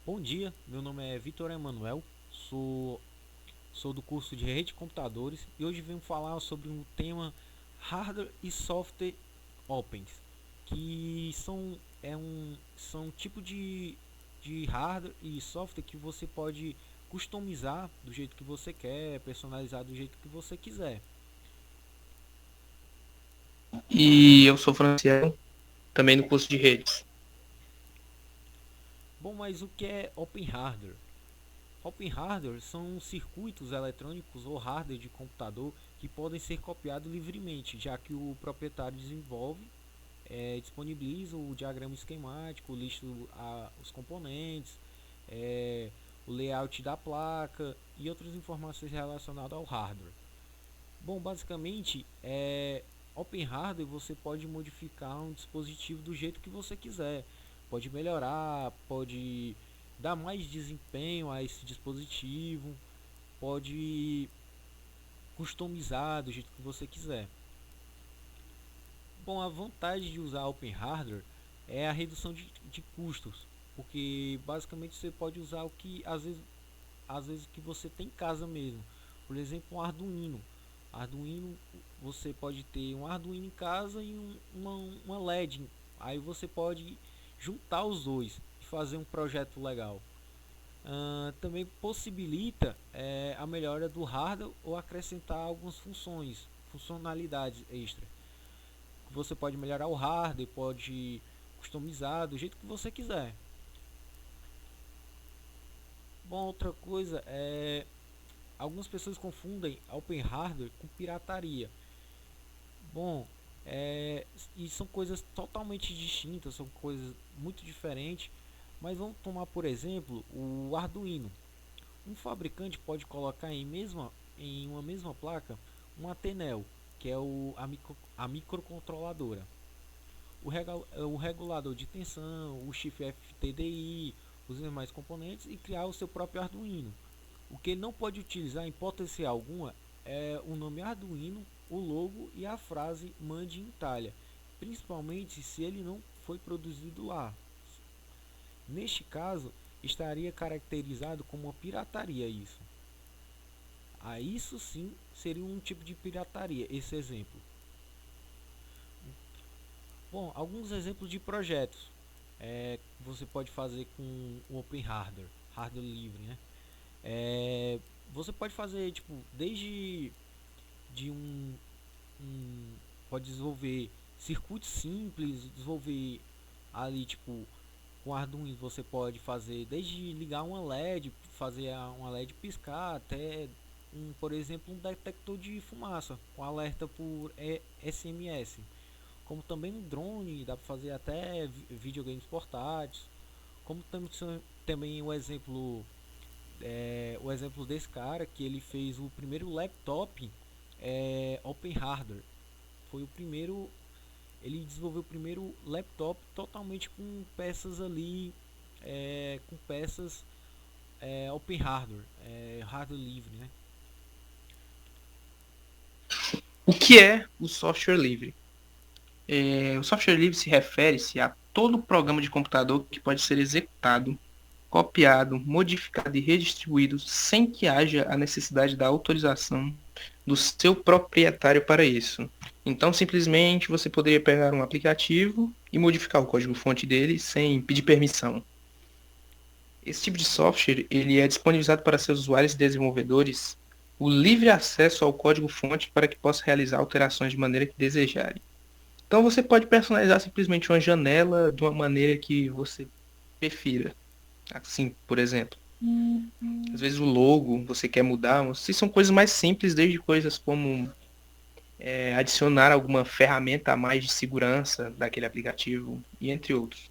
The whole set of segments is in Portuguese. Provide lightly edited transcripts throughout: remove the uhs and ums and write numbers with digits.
Bom dia, meu nome é Vitor Emanuel, sou, sou do curso de Rede de Computadores e hoje venho falar sobre um tema Hardware e Software Opens, que são um tipo de hardware e software que você pode customizar do jeito que você quer, personalizar do jeito que você quiser. E eu sou Franciel, também no curso de redes. Bom, mas o que é Open Hardware? Open Hardware são circuitos eletrônicos ou hardware de computador que podem ser copiados livremente, já que o proprietário desenvolve, disponibiliza o diagrama esquemático, lista os componentes, é, o layout da placa e outras informações relacionadas ao hardware. Bom, basicamente, Open Hardware você pode modificar um dispositivo do jeito que você quiser. Pode melhorar, pode dar mais desempenho a esse dispositivo, pode customizar do jeito que você quiser. Bom, a vantagem de usar Open Hardware é a redução de custos, porque basicamente você pode usar o que às vezes que você tem em casa mesmo. Por exemplo, um Arduino. Arduino, você pode ter um Arduino em casa e uma LED. Aí você pode juntar os dois e fazer um projeto legal. Também possibilita a melhora do hardware ou acrescentar algumas funcionalidades extras. Você pode melhorar o hardware, pode customizar do jeito que você quiser. Bom, outra coisa é algumas pessoas confundem Open Hardware com pirataria. Bom, e são coisas totalmente distintas, são coisas muito diferentes. Mas vamos tomar por exemplo o Arduino. Um fabricante pode colocar em uma mesma placa um Atenel, que é a microcontroladora, o regulador de tensão, o chip FTDI, os demais componentes e criar o seu próprio Arduino. O que ele não pode utilizar em potência alguma é o nome Arduino, o logo e a frase Mande em Itália, principalmente se ele não foi produzido lá. Neste caso, estaria caracterizado como uma pirataria isso. Isso sim seria um tipo de pirataria, esse exemplo. Bom, alguns exemplos de projetos que você pode fazer com o Open Hardware, hardware livre, né? Você pode fazer tipo desde de um pode desenvolver circuitos simples, desenvolver ali tipo com Arduino você pode fazer desde ligar uma LED, fazer uma LED piscar até por exemplo um detector de fumaça com alerta por SMS, como também um drone, dá para fazer até videogames portáteis, como também o exemplo desse cara que ele fez o primeiro laptop Open Hardware. Foi o primeiro, ele desenvolveu o primeiro laptop totalmente com peças ali, com peças Open Hardware, hardware livre, né? O que é o software livre? O software livre se refere-se a todo programa de computador que pode ser executado, copiado, modificado e redistribuído sem que haja a necessidade da autorização do seu proprietário para isso. Então, simplesmente você poderia pegar um aplicativo e modificar o código-fonte dele sem pedir permissão. Esse tipo de software ele é disponibilizado para seus usuários e desenvolvedores o livre acesso ao código-fonte para que possa realizar alterações de maneira que desejarem. Então você pode personalizar simplesmente uma janela de uma maneira que você prefira. Assim, por exemplo. Às vezes o logo você quer mudar, se são coisas mais simples, desde coisas como adicionar alguma ferramenta a mais de segurança daquele aplicativo e entre outros.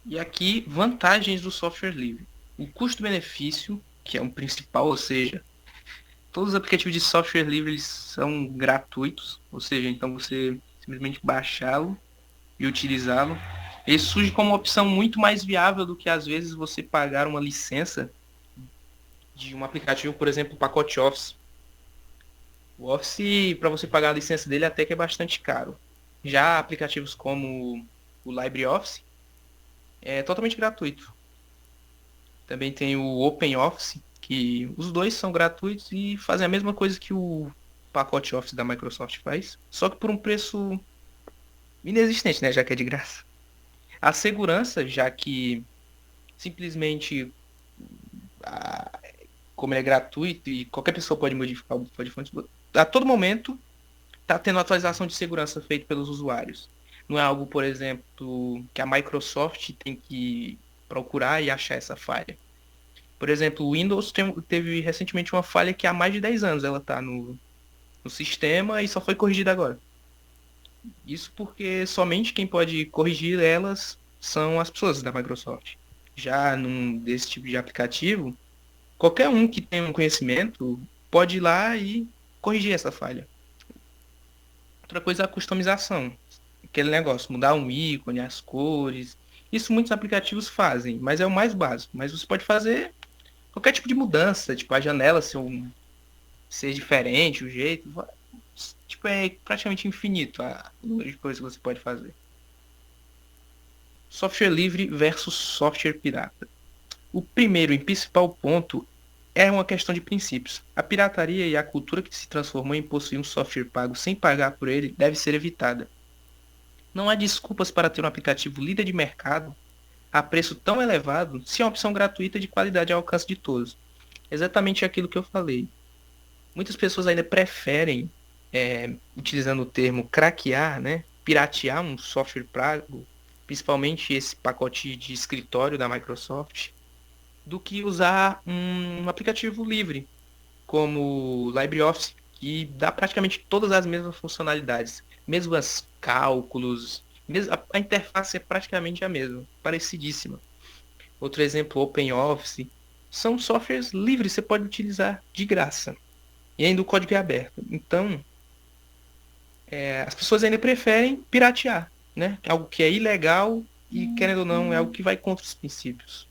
E aqui, vantagens do software livre. O custo-benefício, que é um principal, ou seja, todos os aplicativos de software livre eles são gratuitos, ou seja, então você simplesmente baixá-lo e utilizá-lo. Ele surge como uma opção muito mais viável do que às vezes você pagar uma licença de um aplicativo, por exemplo, o pacote Office. O Office, para você pagar a licença dele, até que é bastante caro. Já aplicativos como o LibreOffice, É totalmente gratuito. Também tem o OpenOffice, que os dois são gratuitos e fazem a mesma coisa que o pacote Office da Microsoft faz, só que por um preço inexistente, né, já que é de graça. A segurança, já que simplesmente, ah, como ele é gratuito e qualquer pessoa pode modificar o buffer de fontes, a todo momento está tendo atualização de segurança feita pelos usuários. Não é algo, por exemplo, que a Microsoft tem que procurar e achar essa falha. Por exemplo, o Windows teve recentemente uma falha que há mais de 10 anos ela está no sistema e só foi corrigida agora. Isso porque somente quem pode corrigir elas são as pessoas da Microsoft. Já desse tipo de aplicativo, qualquer um que tenha um conhecimento pode ir lá e corrigir essa falha. Outra coisa é a customização. Aquele negócio, mudar um ícone, as cores. Isso muitos aplicativos fazem, mas é o mais básico. Mas você pode fazer qualquer tipo de mudança, tipo a janela ser diferente, o jeito. Tipo, é praticamente infinito o número de coisas que você pode fazer. Software livre versus software pirata. O primeiro e principal ponto é uma questão de princípios. A pirataria e a cultura que se transformou em possuir um software pago sem pagar por ele deve ser evitada. Não há desculpas para ter um aplicativo líder de mercado a preço tão elevado se é uma opção gratuita de qualidade ao alcance de todos. Exatamente aquilo que eu falei. Muitas pessoas ainda preferem, utilizando o termo craquear, né, piratear um software pago, principalmente esse pacote de escritório da Microsoft, do que usar um aplicativo livre, como o LibreOffice, que dá praticamente todas as mesmas funcionalidades, mesmos cálculos, a interface é praticamente a mesma, parecidíssima. Outro exemplo, OpenOffice, são softwares livres, você pode utilizar de graça. E ainda o código é aberto. Então, as pessoas ainda preferem piratear, né? Algo que é ilegal e, querendo ou não, é algo que vai contra os princípios.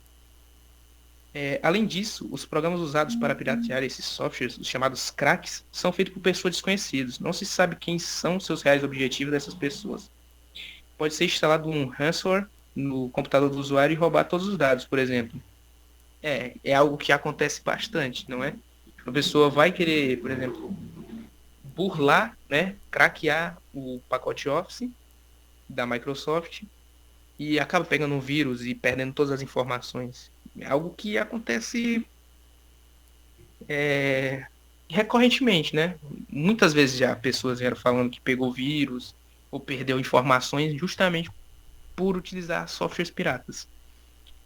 Além disso, os programas usados para piratear esses softwares, os chamados cracks, são feitos por pessoas desconhecidas. Não se sabe quem são seus reais objetivos dessas pessoas. Pode ser instalado um ransomware no computador do usuário e roubar todos os dados, por exemplo. É algo que acontece bastante, não é? A pessoa vai querer, por exemplo, burlar, né, craquear o pacote Office da Microsoft e acaba pegando um vírus e perdendo todas as informações. É algo que acontece recorrentemente, né? Muitas vezes já pessoas vieram falando que pegou vírus ou perdeu informações justamente por utilizar softwares piratas,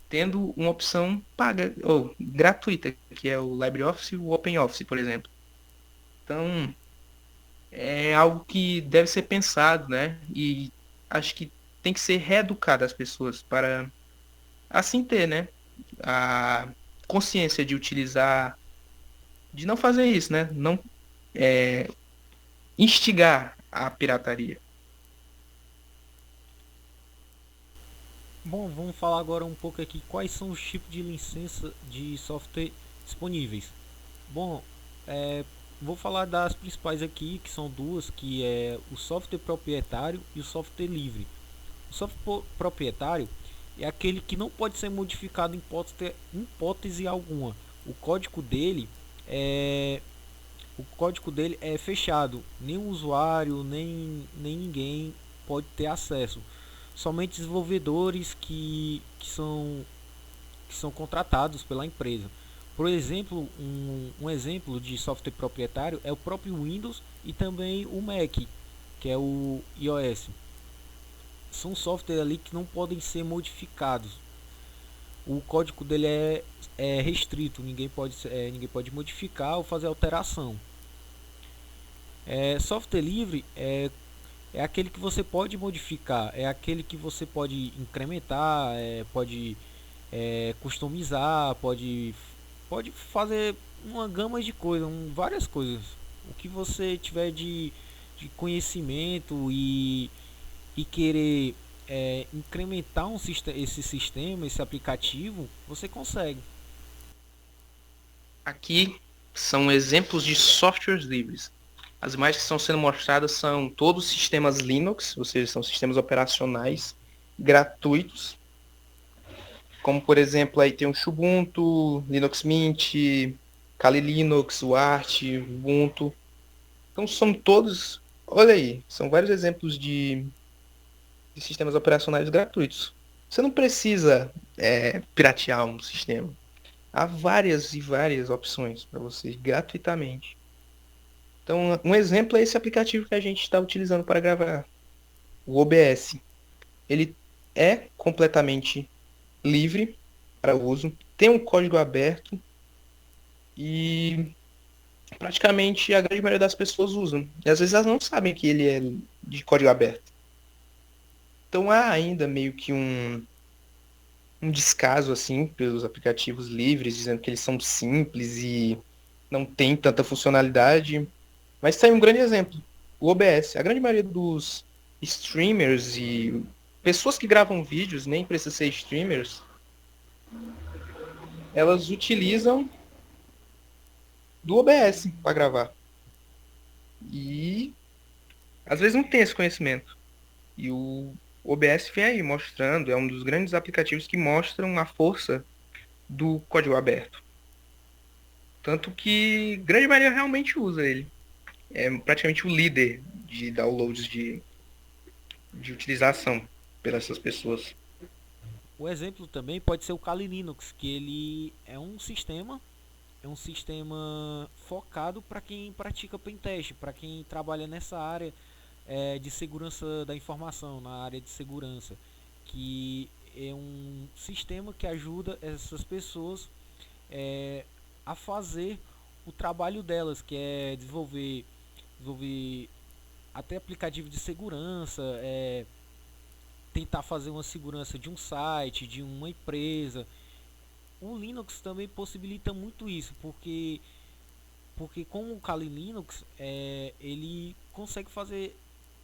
tendo uma opção paga ou gratuita, que é o LibreOffice e o OpenOffice, por exemplo. Então, é algo que deve ser pensado, né? E acho que tem que ser reeducado as pessoas para assim ter, né, a consciência de utilizar, de não fazer isso, né? Não instigar a pirataria. Bom, vamos falar agora um pouco aqui quais são os tipos de licença de software disponíveis. Bom, vou falar das principais aqui, que são duas, que é o software proprietário e o software livre. O software proprietário é aquele que não pode ser modificado em hipótese alguma. O código dele é fechado. Nenhum usuário, nem ninguém pode ter acesso. Somente desenvolvedores que são contratados pela empresa. Por exemplo, um exemplo de software proprietário é o próprio Windows e também o Mac, que é o iOS. São softwares ali que não podem ser modificados. O código dele é restrito, ninguém pode modificar ou fazer alteração. Software livre é aquele que você pode modificar, é aquele que você pode incrementar, pode customizar, pode fazer uma gama de coisas, várias coisas. O que você tiver de conhecimento e querer incrementar esse sistema, esse aplicativo, você consegue. Aqui são exemplos de softwares livres. As imagens que estão sendo mostradas são todos sistemas Linux, ou seja, são sistemas operacionais gratuitos, como por exemplo aí tem o Xubuntu, Linux Mint, Kali Linux, o Arch, Ubuntu. Então são todos, olha aí, são vários exemplos de sistemas operacionais gratuitos. Você não precisa piratear um sistema. Há várias e várias opções para você gratuitamente. Então, um exemplo é esse aplicativo que a gente está utilizando para gravar, o OBS. Ele é completamente livre para uso, tem um código aberto e praticamente a grande maioria das pessoas usam. E às vezes elas não sabem que ele é de código aberto. Então há ainda meio que um descaso assim pelos aplicativos livres, dizendo que eles são simples e não tem tanta funcionalidade. Mas está aí um grande exemplo, o OBS. A grande maioria dos streamers e pessoas que gravam vídeos, nem precisa ser streamers, elas utilizam do OBS para gravar. E às vezes não tem esse conhecimento. E o OBS vem aí mostrando, é um dos grandes aplicativos que mostram a força do código aberto. Tanto que a grande maioria realmente usa ele. É praticamente o líder de downloads de utilização pelas essas pessoas. O exemplo também pode ser o Kali Linux, que ele é um sistema focado para quem pratica pentest, para quem trabalha nessa área de segurança da informação, na área de segurança, que é um sistema que ajuda essas pessoas a fazer o trabalho delas, que é desenvolver até aplicativo de segurança, tentar fazer uma segurança de um site, de uma empresa. O Linux também possibilita muito isso, porque com o Kali Linux ele consegue fazer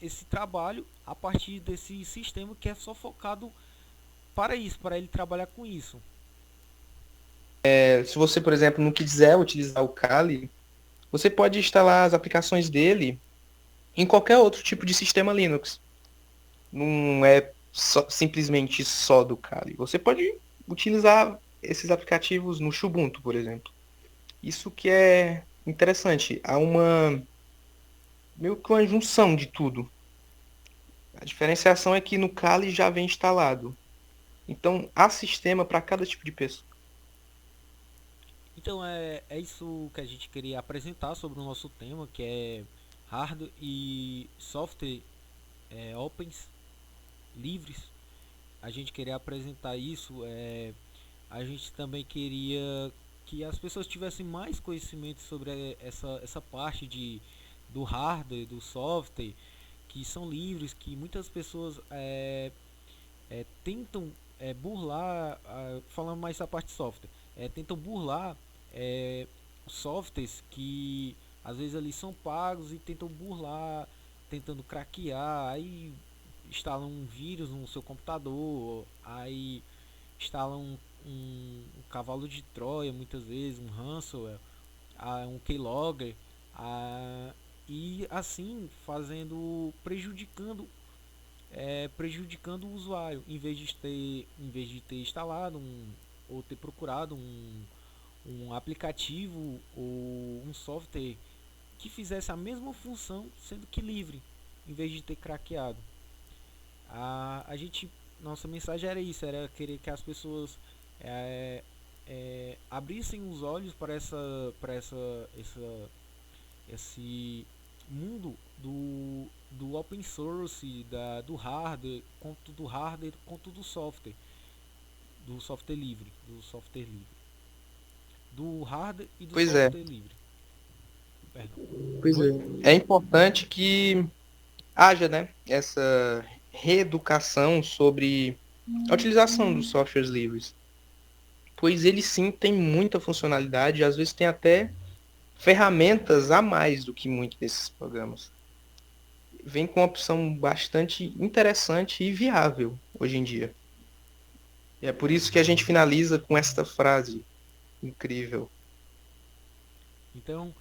esse trabalho a partir desse sistema que é só focado para isso, para ele trabalhar com isso. Se você, por exemplo, não quiser utilizar o Kali, você pode instalar as aplicações dele em qualquer outro tipo de sistema Linux. Não é simplesmente só do Kali. Você pode utilizar esses aplicativos no Xubuntu, por exemplo. Isso que é interessante. Há meio que uma junção de tudo. A diferenciação é que no Kali já vem instalado. Então, há sistema para cada tipo de pessoa. Então é isso que a gente queria apresentar sobre o nosso tema, que é hardware e software opens, livres. A gente queria apresentar isso. A gente também queria que as pessoas tivessem mais conhecimento sobre essa parte do hardware, do software, que são livres, que muitas pessoas tentam burlar, falando mais essa parte de software, tentam burlar softwares que às vezes ali são pagos e tentam burlar, tentando craquear, aí instalam um vírus no seu computador, aí instalam um cavalo de Troia muitas vezes, um ransomware, um keylogger, e assim prejudicando o usuário, em vez de ter instalado ou ter procurado um aplicativo ou um software que fizesse a mesma função, sendo que livre, em vez de ter craqueado. A gente, nossa mensagem era isso, era querer que as pessoas abrissem os olhos para esse mundo do open source, quanto do software livre, do hardware e do Pois é, software livre. Perdão. pois é. É importante que haja, né, essa reeducação sobre a utilização dos softwares livres, pois ele sim tem muita funcionalidade, e às vezes tem até ferramentas a mais do que muitos desses programas. Vem com uma opção bastante interessante e viável hoje em dia. E é por isso que a gente finaliza com esta frase incrível. Então,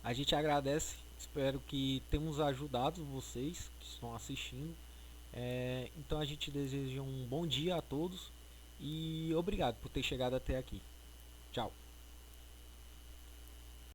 a gente agradece, espero que tenhamos ajudado vocês que estão assistindo. Então a gente deseja um bom dia a todos E obrigado por ter chegado até aqui. Tchau.